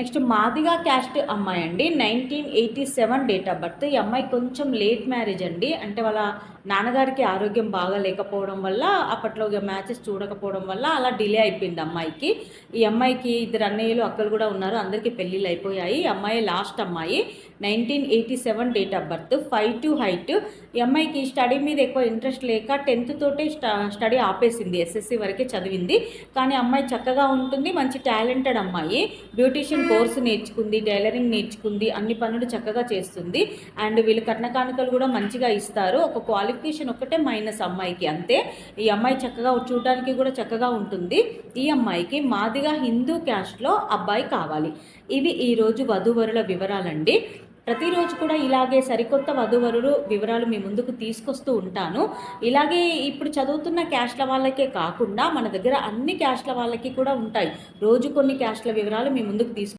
Next Madiga caste అమ్మాయి అండి. 1987 date of birth. ఈ అమ్మాయి కొంచెం లేట్ మ్యారేజ్ అండి. అంటే వాళ్ళ నాన్నగారికి ఆరోగ్యం బాగా లేకపోవడం వల్ల అప్పట్లో మ్యాచెస్ చూడకపోవడం వల్ల అలా డిలే అయిపోయింది అమ్మాయికి. ఈ అమ్మాయికి ఇద్దరు అన్నయ్యలు అక్కలు కూడా ఉన్నారు. అందరికీ పెళ్ళిళ్ళు అయిపోయాయి. ఈ అమ్మాయి లాస్ట్ అమ్మాయి. 1987 డేట్ ఆఫ్ బర్త్. 5'2" హైట్. ఈ అమ్మాయికి స్టడీ మీద ఎక్కువ ఇంట్రెస్ట్ లేక 10th తోటే స్టడీ ఆపేసింది. ఎస్ఎస్సి వరకే చదివింది. కానీ అమ్మాయి చక్కగా ఉంటుంది. మంచి టాలెంటెడ్ అమ్మాయి. బ్యూటీషియన్ కోర్సు నేర్చుకుంది, టైలరింగ్ నేర్చుకుంది, అన్ని పనులు చక్కగా చేస్తుంది. అండ్ వీళ్ళు కట్న కానుకలు కూడా మంచిగా ఇస్తారు. ఒక క్వాలిఫికేషన్ ఒక్కటే మైనస్ అమ్మాయికి, అంతే. ఈ అమ్మాయి చక్కగా చూడడానికి కూడా చక్కగా ఉంటుంది. ఈ అమ్మాయికి మాదిగా హిందూ క్యాస్ట్లో అబ్బాయి కావాలి. ఇవి ఈరోజు వధూవరుల వివరాలండి. ప్రతిరోజు కూడా ఇలాగే సరికొత్త వధూవరులు వివరాలు మీ ముందుకు తీసుకొస్తూ ఉంటాను. ఇలాగే ఇప్పుడు చదువుతున్న క్యాస్ట్ల వాళ్ళకే కాకుండా మన దగ్గర అన్ని క్యాస్ట్ల వాళ్ళకి కూడా ఉంటాయి. రోజు కొన్ని క్యాస్ట్ల వివరాలు మీ ముందుకు